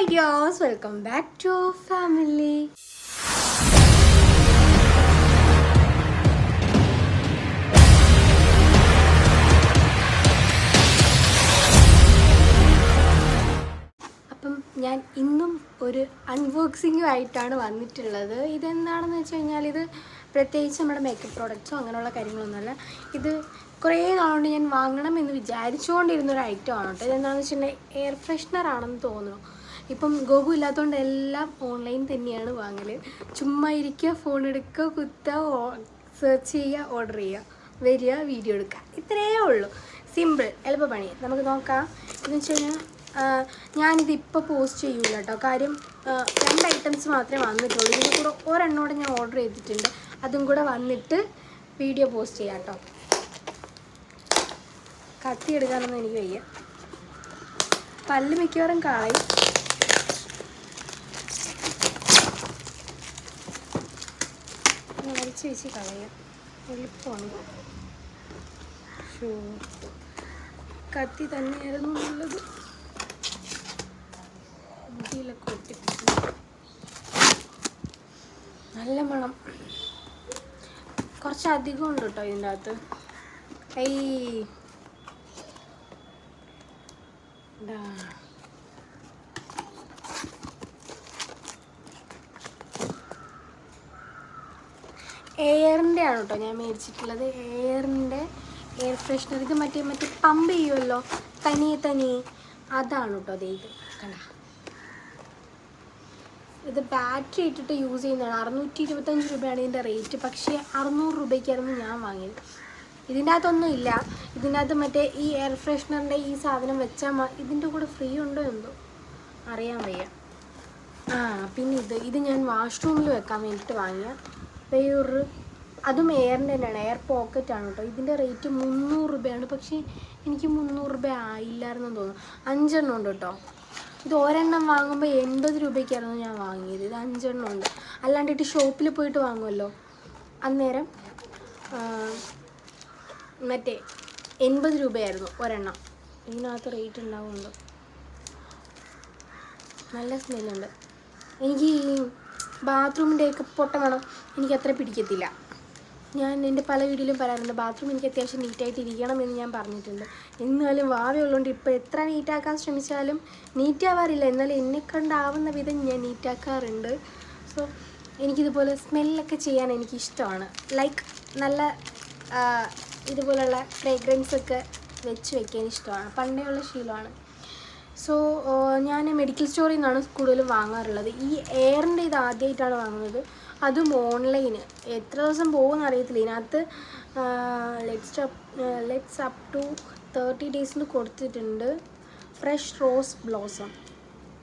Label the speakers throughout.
Speaker 1: Hi guys, welcome back to family. അപ്പം ഞാൻ ഇന്നും ഒരു അൺബോക്സിംഗും ആയിട്ടാണ് വന്നിട്ടുള്ളത്. ഇതെന്താണെന്ന് വെച്ച് കഴിഞ്ഞാൽ ഇത് പ്രത്യേകിച്ച് നമ്മുടെ മേക്കപ്പ് പ്രോഡക്റ്റ്സോ അങ്ങനെയുള്ള കാര്യങ്ങളൊന്നുമല്ല. ഇത് കുറേ നാളുകൊണ്ട് ഞാൻ വാങ്ങണം എന്ന് വിചാരിച്ചുകൊണ്ടിരുന്നൊരു ഐറ്റമാണ് കേട്ടോ. ഇതെന്താണെന്ന് വെച്ചിട്ടുണ്ടെങ്കിൽ എയർ ഫ്രഷ്നർ ആണെന്ന് തോന്നുന്നു. ഇപ്പം ഗോഗു ഇല്ലാത്തതുകൊണ്ട് എല്ലാം ഓൺലൈൻ തന്നെയാണ് വാങ്ങൽ. ചുമ്മാ ഇരിക്കുക, ഫോൺ എടുക്കുക, കുത്തുക, സെർച്ച് ചെയ്യുക, ഓർഡർ ചെയ്യുക, വരിക, വീഡിയോ എടുക്കുക, ഇത്രയേ ഉള്ളൂ. സിമ്പിൾ, എളുപ്പപ്പണി. നമുക്ക് നോക്കാം. എന്ന് വെച്ച് കഴിഞ്ഞാൽ ഞാനിത് ഇപ്പോൾ പോസ്റ്റ് ചെയ്യൂല കേട്ടോ. കാര്യം 2 ഐറ്റംസ് മാത്രമേ വന്നിട്ടുള്ളൂ. ഇതിൻ്റെ കൂടെ ഒരെണ്ണോടെ ഞാൻ ഓർഡർ ചെയ്തിട്ടുണ്ട്. അതും കൂടെ വന്നിട്ട് വീഡിയോ പോസ്റ്റ് ചെയ്യാം കേട്ടോ. കത്തി എടുക്കാനൊന്നും എനിക്ക് വയ്യ, പല്ല് മിക്കവാറും കളയും. വരച്ച് വെച്ച് കളയാം, എളുപ്പമാണ്. കത്തി തന്നെയായിരുന്നു നല്ലത്. മുടിയിലൊക്കെ ഒട്ടിപ്പിടിച്ചു. നല്ല മണം, കുറച്ചധികം ഉണ്ട് കേട്ടോ ഇതിൻ്റെ അകത്ത്. എയറിൻ്റെ ആണ് കേട്ടോ ഞാൻ മേടിച്ചിട്ടുള്ളത്. എയറിൻ്റെ എയർ ഫ്രഷ്നർ. ഇത് മറ്റേ പമ്പ് ചെയ്യുമല്ലോ തനിയെ, അതാണ് കേട്ടോ. അത് ഇത് കണ്ട, ഇത് ബാറ്ററി ഇട്ടിട്ട് യൂസ് ചെയ്യുന്നതാണ്. 625 രൂപയാണ് ഇതിൻ്റെ റേറ്റ്. പക്ഷേ 600 രൂപയ്ക്കായിരുന്നു ഞാൻ വാങ്ങിയത്. ഇതിൻ്റെ അകത്തൊന്നും ഇല്ല. ഇതിൻ്റെ അകത്ത് മറ്റേ ഈ എയർ ഫ്രഷ്നറിൻ്റെ ഈ സാധനം വെച്ചാൽ ഇതിൻ്റെ കൂടെ ഫ്രീ ഉണ്ടോ എന്തോ അറിയാൻ വയ്യ. പിന്നെ ഇത് ഞാൻ വാഷ്റൂമിൽ വെക്കാൻ വേണ്ടിയിട്ട് വാങ്ങിയ വേറൊരു, അതും എയറിൻ്റെ തന്നെയാണ്. എയർ പോക്കറ്റാണ് കേട്ടോ. ഇതിൻ്റെ റേറ്റ് 300 രൂപയാണ്. പക്ഷേ എനിക്ക് 300 രൂപ ആയില്ലായിരുന്നെന്ന് തോന്നുന്നു. 5 എണ്ണം ഉണ്ട് കേട്ടോ. ഇത് ഒരെണ്ണം വാങ്ങുമ്പോൾ 80 രൂപയ്ക്കായിരുന്നു ഞാൻ വാങ്ങിയത്. ഇത് 5 എണ്ണം ഉണ്ട്. അല്ലാണ്ടിട്ട് ഷോപ്പിൽ പോയിട്ട് വാങ്ങുമല്ലോ, അന്നേരം മറ്റേ 80 രൂപയായിരുന്നു ഒരെണ്ണം. ഇതിനകത്ത് റേറ്റ് ഉണ്ടാവുന്നുണ്ടോ? നല്ല സ്മെല്ലുണ്ട്. എനിക്ക് ഈ ബാത്റൂമിൻ്റെയൊക്കെ പൊട്ട മണം എനിക്ക് അത്ര പിടിക്കത്തില്ല. ഞാൻ എൻ്റെ പല വീഡിയോയിലും പറയാറുണ്ട്, ബാത്റൂം എനിക്ക് അത്യാവശ്യം നീറ്റായിട്ട് ഇരിക്കണം എന്ന് ഞാൻ പറഞ്ഞിട്ടുണ്ട്. എന്നാലും വാവയുള്ളതുകൊണ്ട് ഇപ്പോൾ എത്ര നീറ്റാക്കാൻ ശ്രമിച്ചാലും നീറ്റാവാറില്ല. എന്നാലും എന്നെ കണ്ടാവുന്ന വിധം ഞാൻ നീറ്റാക്കാറുണ്ട്. സോ എനിക്കിതുപോലെ സ്മെല്ലൊക്കെ ചെയ്യാൻ എനിക്കിഷ്ടമാണ്. ലൈക്ക് നല്ല ഇതുപോലുള്ള ഫ്രേഗ്രൻസൊക്കെ വെച്ച് വയ്ക്കാൻ ഇഷ്ടമാണ്. പണ്ടേ ഉള്ള ശീലമാണ്. സോ ഞാൻ മെഡിക്കൽ സ്റ്റോറിൽ നിന്നാണ് കൂടുതലും വാങ്ങാറുള്ളത്. ഈ എയറിൻ്റെ ഇത് ആദ്യമായിട്ടാണ് വാങ്ങുന്നത്, അതും ഓൺലൈന്. എത്ര ദിവസം പോകുമെന്ന് അറിയത്തില്ല. ഇതിനകത്ത് ലെറ്റ്സ് അപ് ടു 30 ഡേയ്സിന് കൊടുത്തിട്ടുണ്ട്. ഫ്രഷ് റോസ് ബ്ലോസം,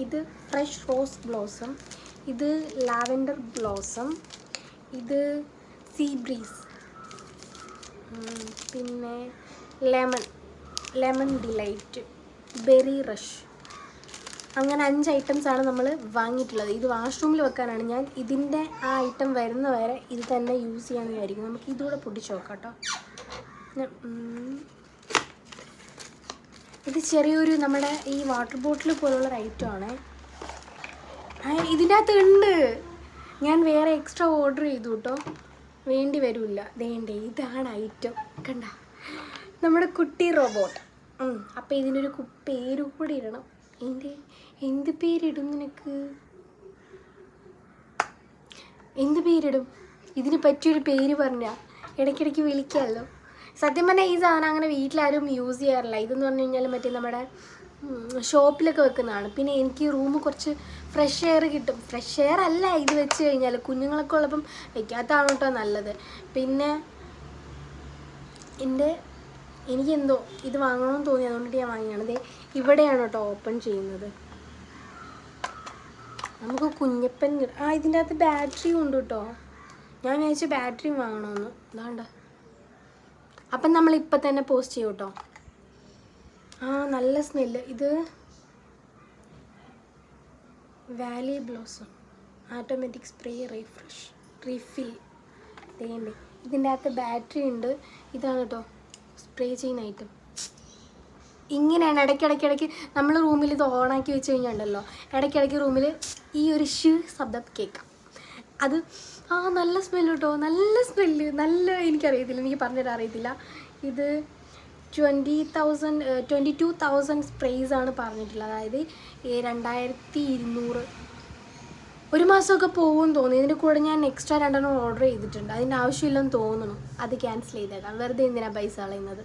Speaker 1: ഇത് ഫ്രഷ് റോസ് ബ്ലോസം, ഇത് ലാവെൻഡർ ബ്ലോസം, ഇത് സീ ബ്രീസ്, പിന്നെ ലെമൺ ഡിലൈറ്റ്, ബെറി റഷ്. അങ്ങനെ 5 ഐറ്റംസാണ് നമ്മൾ വാങ്ങിയിട്ടുള്ളത്. ഇത് വാഷ്റൂമിൽ വെക്കാനാണ്. ഞാൻ ഇതിൻ്റെ ആ ഐറ്റം വരുന്ന വരെ ഇത് തന്നെ യൂസ് ചെയ്യാമെന്ന് വിചാരിക്കും. നമുക്ക് ഇതുകൂടെ പൊട്ടിച്ച് നോക്കാം കേട്ടോ. ഇത് ചെറിയൊരു നമ്മുടെ ഈ വാട്ടർ ബോട്ടിൽ പോലുള്ളൊരു ഐറ്റമാണ്. ഇതിൻ്റെ അകത്ത് ഉണ്ട്. ഞാൻ വേറെ എക്സ്ട്രാ ഓർഡർ ചെയ്തു കേട്ടോ, വേണ്ടി വരില്ല. വേണ്ടേ, ഇതാണ് ഐറ്റം. കണ്ട, നമ്മുടെ കുട്ടി റോബോട്ട്. അപ്പം ഇതിനൊരു പേര് കൂടി ഇടണം. എന്ത് പേരിടും നിനക്ക്? എന്ത് പേരിടും? ഇതിന് പറ്റിയൊരു പേര് പറഞ്ഞാൽ ഇടയ്ക്കിടയ്ക്ക് വിളിക്കാമല്ലോ. സത്യം പറഞ്ഞാൽ ഈ സാധനം അങ്ങനെ വീട്ടിലാരും യൂസ് ചെയ്യാറില്ല. ഇതെന്ന് പറഞ്ഞു കഴിഞ്ഞാൽ മറ്റേ നമ്മുടെ ഷോപ്പിലൊക്കെ വെക്കുന്നതാണ്. പിന്നെ എനിക്ക് റൂം കുറച്ച് ഫ്രഷ് എയർ കിട്ടും. ഫ്രഷ് എയർ അല്ല, ഇത് വെച്ച് കഴിഞ്ഞാൽ കുഞ്ഞുങ്ങളൊക്കെ ഉള്ളപ്പം വെക്കാത്തതാണ് കേട്ടോ നല്ലത്. പിന്നെ എനിക്കെന്തോ ഇത് വാങ്ങണമെന്ന് തോന്നി, അതുകൊണ്ടിട്ട് ഞാൻ വാങ്ങിയാണ്. ഇവിടെയാണ് കേട്ടോ ഓപ്പൺ ചെയ്യുന്നത്. നമുക്ക് കുഞ്ഞപ്പൻ ഇതിൻ്റെ അകത്ത് ബാറ്ററിയും ഉണ്ട് കേട്ടോ. ഞാൻ വിചാരിച്ച ബാറ്ററിയും വാങ്ങണമെന്ന്. ഇതാണ്ട്. അപ്പം നമ്മളിപ്പം തന്നെ പോസ്റ്റ് ചെയ്യും കേട്ടോ. നല്ല സ്മെല്ല്. ഇത് Valley blossom automatic spray refill. ഇതിൻ്റെ അകത്ത് ബാറ്ററി ഉണ്ട്. ഇതാണ് കേട്ടോ സ്പ്രേ ചെയ്യുന്ന ഐറ്റം. ഇങ്ങനെയാണ് ഇടയ്ക്കിടയ്ക്ക് നമ്മൾ റൂമിൽ ഇത് ഓണാക്കി വെച്ച് കഴിഞ്ഞാൽ ഇടയ്ക്കിടയ്ക്ക് റൂമിൽ ഈ ഒരു ശബ്ദം കേൾക്കാം. അത് നല്ല സ്മെല്ല് കേട്ടോ, നല്ല സ്മെല്ല്, നല്ല എനിക്കറിയത്തില്ല, എനിക്ക് പറഞ്ഞുതരാൻ അറിയത്തില്ല. ഇത് 22,000 സ്പ്രേസാണ് പറഞ്ഞിട്ടുള്ളത്. അതായത് 2200 ഒരു മാസമൊക്കെ പോകുമെന്ന് തോന്നി. ഇതിൻ്റെ കൂടെ ഞാൻ എക്സ്ട്രാ 2 ഓർഡർ ചെയ്തിട്ടുണ്ട്. അതിൻ്റെ ആവശ്യമില്ലെന്ന് തോന്നുന്നു. അത് ക്യാൻസൽ ചെയ്തേക്കാം, വെറുതെ എന്തിനാണ് പൈസ കളയുന്നത്.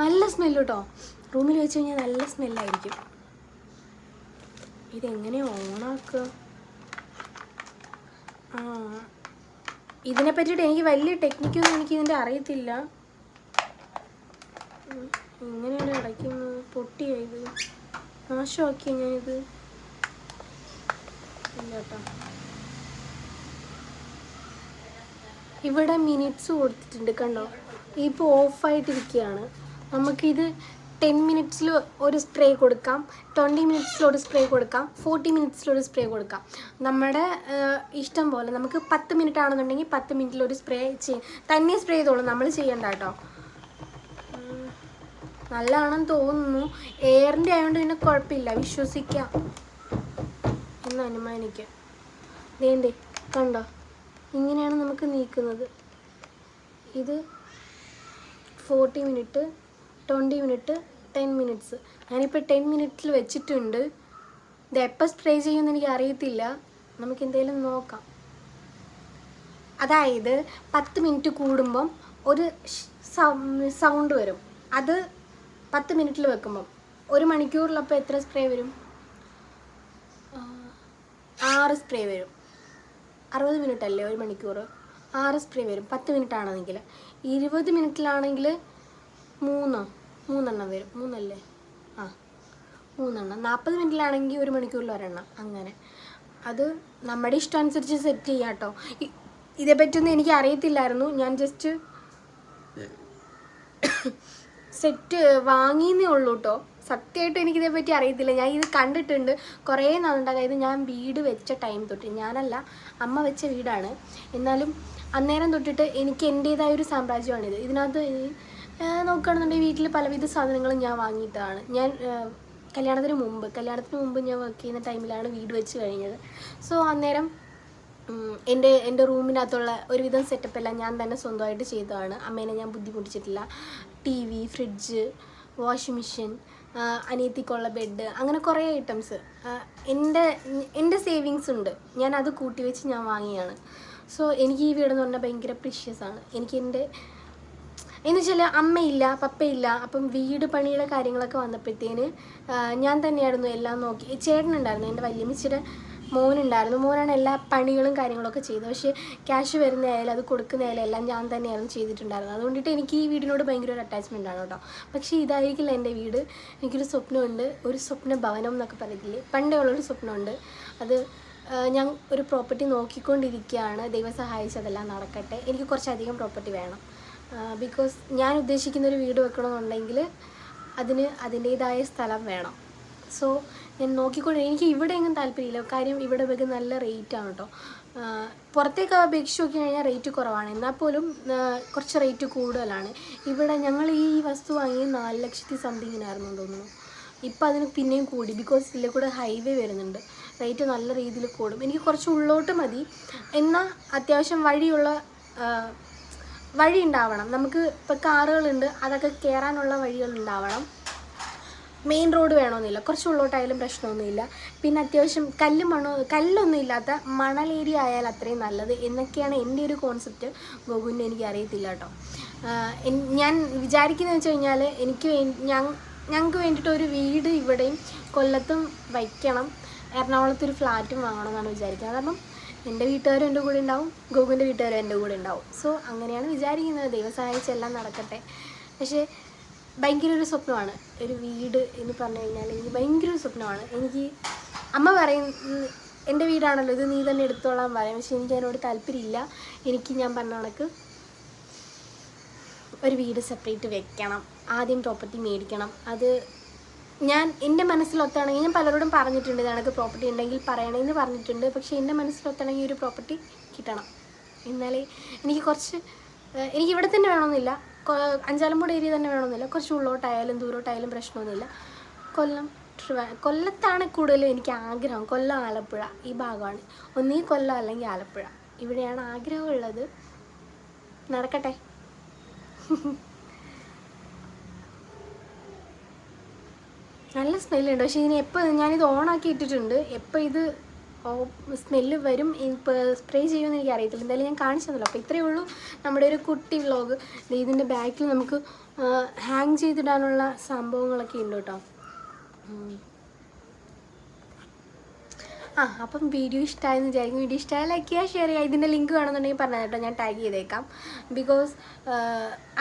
Speaker 1: നല്ല സ്മെല്ല് കേട്ടോ, റൂമിൽ വെച്ച് കഴിഞ്ഞാൽ നല്ല സ്മെല്ലായിരിക്കും. ഇതെങ്ങനെ ഓണാക്കുക? ഇതിനെ പറ്റിയിട്ട് എനിക്ക് വലിയ ടെക്നിക്കൊന്നും എനിക്കിതിൻ്റെ അറിയത്തില്ല. എങ്ങനെയാണ് അടയ്ക്കുന്നത്? പൊട്ടിയായത് നാശമാക്കിയ ഞാനിത് ഇല്ല കേട്ടോ. ഇവിടെ മിനിറ്റ്സ് കൊടുത്തിട്ടുണ്ട് കണ്ടോ, ഇപ്പോൾ ഓഫായിട്ടിരിക്കുകയാണ്. നമുക്കിത് 10 മിനിറ്റ്സിൽ ഒരു സ്പ്രേ കൊടുക്കാം, 20 മിനിറ്റ്സിൽ ഒരു സ്പ്രേ കൊടുക്കാം, 40 മിനിറ്റ്സിൽ ഒരു സ്പ്രേ കൊടുക്കാം. നമ്മുടെ ഇഷ്ടം പോലെ. നമുക്ക് 10 മിനിറ്റ് ആണെന്നുണ്ടെങ്കിൽ 10 മിനിറ്റിൽ ഒരു സ്പ്രേ തന്നെ സ്പ്രേ ചെയ്തോളൂ, നമ്മൾ ചെയ്യണ്ട കേട്ടോ. നല്ലതാണെന്ന് തോന്നുന്നു. എയറിൻ്റെ ആയതുകൊണ്ട് പിന്നെ കുഴപ്പമില്ല, വിശ്വസിക്കാം എന്ന് അനുമാനിക്കാം. വേണ്ടേ കണ്ടോ, ഇങ്ങനെയാണ് നമുക്ക് നീക്കുന്നത്. ഇത് 40 മിനിറ്റ്, 20 മിനിറ്റ്, 10 മിനിറ്റ്സ്. ഞാനിപ്പോൾ 10 മിനിറ്റിൽ വെച്ചിട്ടുണ്ട്. ഇത് എപ്പോൾ സ്പ്രേ ചെയ്യുമെന്ന് എനിക്ക് അറിയത്തില്ല, നമുക്ക് എന്തെങ്കിലും നോക്കാം. അതായത് 10 മിനിറ്റ് കൂടുമ്പം ഒരു സൗണ്ട് വരും. അത് 10 മിനിറ്റിൽ വെക്കുമ്പം 1 മണിക്കൂറിലപ്പോൾ എത്ര സ്പ്രേ വരും? 6 സ്പ്രേ വരും. 60 മിനിറ്റ് അല്ലേ 1 മണിക്കൂർ? 6 സ്പ്രേ വരും 10 മിനിറ്റ് ആണെങ്കിൽ. 20 മിനിറ്റിലാണെങ്കിൽ 3 വരും. 3 അല്ലേ? 3. 40 മിനിറ്റിലാണെങ്കിൽ 1 മണിക്കൂറിൽ 1 അങ്ങനെ. അത് നമ്മുടെ ഇഷ്ടം അനുസരിച്ച് സെറ്റ് ചെയ്യാം കേട്ടോ. ഇതേപ്പറ്റിയൊന്നും എനിക്ക് അറിയത്തില്ലായിരുന്നു. ഞാൻ ജസ്റ്റ് സെറ്റ് വാങ്ങിയെന്നേ ഉള്ളൂ കേട്ടോ. സത്യമായിട്ടും എനിക്കിതേപ്പറ്റി അറിയത്തില്ല. ഞാൻ ഇത് കണ്ടിട്ടുണ്ട് കുറേ നാളുണ്ട്. അതായത് ഞാൻ വീട് വെച്ച ടൈം തൊട്ട്, ഞാനല്ല അമ്മ വെച്ച വീടാണ്, എന്നാലും അന്നേരം തൊട്ടിട്ട് എനിക്ക് എൻ്റേതായൊരു സാമ്രാജ്യമാണിത്. ഇതിനകത്ത് നോക്കുകയാണെന്നുണ്ടെങ്കിൽ വീട്ടിൽ പലവിധ സാധനങ്ങളും ഞാൻ വാങ്ങിയിട്ടാണ്. ഞാൻ കല്യാണത്തിന് മുമ്പ് ഞാൻ വർക്ക് ചെയ്യുന്ന ടൈമിലാണ് വീട് വെച്ച് കഴിഞ്ഞത്. സോ അന്നേരം എൻ്റെ റൂമിനകത്തുള്ള ഒരുവിധം സെറ്റപ്പെല്ലാം ഞാൻ തന്നെ സ്വന്തമായിട്ട് ചെയ്തതാണ്. അമ്മേനെ ഞാൻ ബുദ്ധിമുട്ടിച്ചിട്ടില്ല. TV, ഫ്രിഡ്ജ്, വാഷിംഗ് മെഷീൻ, അനിയത്തിക്കുള്ള ബെഡ്, അങ്ങനെ കുറേ ഐറ്റംസ് എൻ്റെ സേവിങ്സ് ഉണ്ട്. ഞാൻ അത് കൂട്ടി വെച്ച് ഞാൻ വാങ്ങിയാണ്. സോ എനിക്ക് ഈ വീടെന്ന് പറഞ്ഞാൽ ഭയങ്കര പ്രീഷ്യസ് ആണ്. എനിക്ക് എന്ന് വെച്ചാൽ അമ്മയില്ല, പപ്പയില്ല. അപ്പം വീട് പണിയുടെ കാര്യങ്ങളൊക്കെ വന്നപ്പോഴത്തേന് ഞാൻ തന്നെയായിരുന്നു എല്ലാം നോക്കി. ചേട്ടനുണ്ടായിരുന്നു, എൻ്റെ വല്യമ്മച്ചിയുടെ മോനുണ്ടായിരുന്നു. മോനാണ് എല്ലാ പണികളും കാര്യങ്ങളൊക്കെ ചെയ്തത്. പക്ഷേ ക്യാഷ് വരുന്നതായാലും അത് കൊടുക്കുന്നതായാലും എല്ലാം ഞാൻ തന്നെയായിരുന്നു ചെയ്തിട്ടുണ്ടായിരുന്നത്. അതുകൊണ്ടിട്ട് എനിക്ക് ഈ വീടിനോട് ഭയങ്കര ഒരു അറ്റാച്ച്മെൻ്റ് ആണ് കേട്ടോ. പക്ഷേ ഇതായിരിക്കില്ല എൻ്റെ വീട്. എനിക്കൊരു സ്വപ്നമുണ്ട്, ഒരു സ്വപ്ന ഭവനം എന്നൊക്കെ പറയത്തില്ലേ, പണ്ടേ ഉള്ളൊരു സ്വപ്നമുണ്ട്. അത് ഞാൻ ഒരു പ്രോപ്പർട്ടി നോക്കിക്കൊണ്ടിരിക്കുകയാണ്. ദൈവം സഹായിച്ച് അതെല്ലാം നടക്കട്ടെ. എനിക്ക് കുറച്ചധികം പ്രോപ്പർട്ടി വേണം. ബിക്കോസ് ഞാൻ ഉദ്ദേശിക്കുന്നൊരു വീട് വെക്കണമെന്നുണ്ടെങ്കിൽ അതിന് അതിൻ്റേതായ സ്ഥലം വേണം. സോ ഞാൻ എനിക്ക് ഇവിടെ എങ്ങും താല്പര്യമില്ല. കാര്യം ഇവിടെ വെക്ക് നല്ല റേറ്റാണ് കേട്ടോ. പുറത്തേക്ക് അപേക്ഷിച്ച് നോക്കി കഴിഞ്ഞാൽ റേറ്റ് കുറവാണ്, എന്നാൽ പോലും കുറച്ച് റേറ്റ് കൂടുതലാണ്. ഇവിടെ ഞങ്ങൾ ഈ വസ്തു വാങ്ങി 4 ലക്ഷത്തി സംതിങ്ങിനായിരുന്നു തോന്നുന്നു. ഇപ്പം അതിന് പിന്നെയും കൂടി. ബിക്കോസ് ഇതിലെ കൂടെ ഹൈവേ വരുന്നുണ്ട്, റേറ്റ് നല്ല രീതിയിൽ കൂടും. എനിക്ക് കുറച്ച് ഉള്ളോട്ട് മതി, എന്നാൽ അത്യാവശ്യം വഴി ഉണ്ടാവണം. നമുക്ക് ഇപ്പോൾ കാറുകളുണ്ട്, അതൊക്കെ കയറാനുള്ള വഴികളുണ്ടാവണം. മെയിൻ റോഡ് വേണമെന്നില്ല, കുറച്ച് ഉള്ളോട്ടായാലും പ്രശ്നമൊന്നുമില്ല. പിന്നെ അത്യാവശ്യം കല്ലൊന്നും ഇല്ലാത്ത മണൽ ഏരിയ ആയാൽ അത്രയും നല്ലത് എന്നൊക്കെയാണ് എൻ്റെ ഒരു കോൺസെപ്റ്റ്. ഗോകുലിനെ എനിക്ക് അറിയത്തില്ല കേട്ടോ. ഞാൻ വിചാരിക്കുന്നത് വെച്ച് കഴിഞ്ഞാൽ ഞങ്ങൾക്ക് വേണ്ടിയിട്ട് ഒരു വീട് ഇവിടെയും കൊല്ലത്തും വയ്ക്കണം, എറണാകുളത്തൊരു ഫ്ലാറ്റും വാങ്ങണം എന്നാണ് വിചാരിക്കുന്നത്. കാരണം എൻ്റെ വീട്ടുകാരും എൻ്റെ കൂടെ ഉണ്ടാവും, ഗോകുലിൻ്റെ വീട്ടുകാരും എൻ്റെ കൂടെ ഉണ്ടാവും. സോ അങ്ങനെയാണ് വിചാരിക്കുന്നത്. ദൈവം സഹായിച്ചെല്ലാം നടക്കട്ടെ. പക്ഷേ ഭയങ്കര ഒരു സ്വപ്നമാണ് ഒരു വീട് എന്ന് പറഞ്ഞു കഴിഞ്ഞാൽ. എനിക്ക് ഭയങ്കര ഒരു സ്വപ്നമാണ്. എനിക്ക് അമ്മ പറയും എൻ്റെ വീടാണല്ലോ ഇത്, നീ തന്നെ എടുത്തോളാൻ പറയും. പക്ഷെ എനിക്ക് അതിനോട് താല്പര്യമില്ല. ഞാൻ പറഞ്ഞ കണക്ക് ഒരു വീട് സെപ്പറേറ്റ് വെക്കണം, ആദ്യം പ്രോപ്പർട്ടി മേടിക്കണം. അത് എൻ്റെ മനസ്സിലൊത്താണെങ്കിൽ, ഞാൻ പലരോടും പറഞ്ഞിട്ടുണ്ട് ഇതണക്ക് പ്രോപ്പർട്ടി ഉണ്ടെങ്കിൽ പറയണമെന്ന് പറഞ്ഞിട്ടുണ്ട്. പക്ഷേ എൻ്റെ മനസ്സിലൊത്താണെങ്കിൽ ഒരു പ്രോപ്പർട്ടി കിട്ടണം. എന്നാലേ എനിക്ക് ഇവിടെ തന്നെ വേണമെന്നില്ല, അഞ്ചാലമ്പൂട് ഏരിയ തന്നെ വേണമെന്നില്ല, കുറച്ച് ഉള്ളോട്ടായാലും ദൂരോട്ടായാലും പ്രശ്നമൊന്നുമില്ല. കൊല്ലത്താണ് കൂടുതലും എനിക്ക് ആഗ്രഹം. കൊല്ലം, ആലപ്പുഴ ഈ ഭാഗമാണ്. ഒന്നീ കൊല്ലം അല്ലെങ്കിൽ ആലപ്പുഴ, ഇവിടെയാണ് ആഗ്രഹമുള്ളത്. നടക്കട്ടെ. നല്ല സ്മെല്ലുണ്ട്. പക്ഷേ ഇതിന് എപ്പോൾ ഞാനിത് ഓണാക്കി ഇട്ടിട്ടുണ്ട്, എപ്പോൾ ഇത് സ്മെല്ല് വരും ഇപ്പോൾ സ്പ്രേ ചെയ്യുമെന്ന് എനിക്ക് അറിയത്തില്ല. എന്തായാലും ഞാൻ കാണിച്ചു തന്നല്ലോ. അപ്പോൾ ഇത്രയേ ഉള്ളൂ നമ്മുടെ ഒരു കുട്ടി വ്ളോഗ്. ഇതിൻ്റെ ബാക്കിൽ നമുക്ക് ഹാങ് ചെയ്തിടാനുള്ള സംഭവങ്ങളൊക്കെ ഉണ്ട് കേട്ടോ. അപ്പം വീഡിയോ ഇഷ്ടമായെന്ന് വിചാരിക്കും. വീഡിയോ ഇഷ്ടമായ ലൈക്ക് ചെയ്യുക, ഷെയർ ചെയ്യുക. ഇതിൻ്റെ ലിങ്ക് വേണമെന്നുണ്ടെങ്കിൽ പറഞ്ഞാൽ കേട്ടോ, ഞാൻ ടാഗ് ചെയ്തേക്കാം. ബിക്കോസ്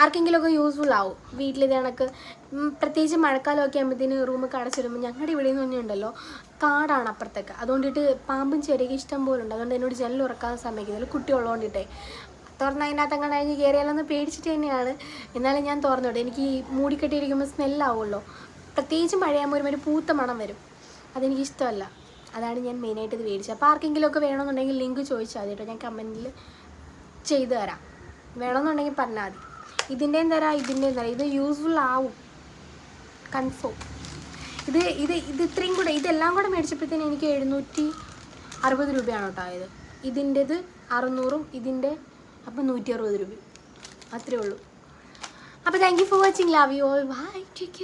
Speaker 1: ആർക്കെങ്കിലുമൊക്കെ യൂസ്ഫുൾ ആവും. വീട്ടിലിത് കണക്ക് പ്രത്യേകിച്ച് മഴക്കാലമൊക്കെ ആകുമ്പോഴത്തേന് റൂമൊക്കെ അടച്ചിടുമ്പോൾ ഞങ്ങളുടെ ഇവിടെ നിന്ന് ഉണ്ടല്ലോ കാടാണ് അപ്പുറത്തൊക്കെ. അതുകൊണ്ടിട്ട് പാമ്പും ചെറിയ ഇഷ്ടം പോലെ ഉണ്ട്. അതുകൊണ്ട് എന്നോട് ജനൽ ഉറക്കാൻ സമ്മതിക്കുന്നില്ല, കുട്ടി ഉള്ളതുകൊണ്ടിട്ടേ. തുറന്ന് അതിനകത്ത് അങ്ങനെ കഴിഞ്ഞ് കയറിയാലൊന്ന് പേടിച്ചിട്ട് തന്നെയാണ്. എന്നാലും ഞാൻ തുറന്നോട്ടെ. എനിക്ക് ഈ മൂടിക്കെട്ടിയിരിക്കുമ്പോൾ സ്മെല്ലാവുമല്ലോ. പ്രത്യേകിച്ച് മഴയാകുമ്പോൾ ഒരുമാതിരി പൂത്ത മണം വരും, അതെനിക്കിഷ്ടമല്ല. അതാണ് ഞാൻ മെയിനായിട്ട് ഇത് മേടിച്ചത്. അപ്പോൾ ആർക്കെങ്കിലുമൊക്കെ വേണമെന്നുണ്ടെങ്കിൽ ലിങ്ക് ചോദിച്ചാൽ മതി കേട്ടോ, ഞാൻ കമൻറ്റിൽ ചെയ്തു തരാം. വേണമെന്നുണ്ടെങ്കിൽ പറഞ്ഞാൽ മതി. ഇതിൻ്റെയും തരാം, ഇതിൻ്റെയും തരാം. ഇത് യൂസ്ഫുൾ ആവും കൺഫേം. ഇത് ഇത്രയും കൂടെ ഇതെല്ലാം കൂടെ മേടിച്ചപ്പോഴത്തേന് എനിക്ക് 760 രൂപയാണ് കേട്ടോ ആയത്. ഇതിൻ്റെത് 600, ഇതിൻ്റെ അപ്പം 160 രൂപ. അത്രേ ഉള്ളൂ. അപ്പോൾ thank you for watching. Love you all. Bye. Take care.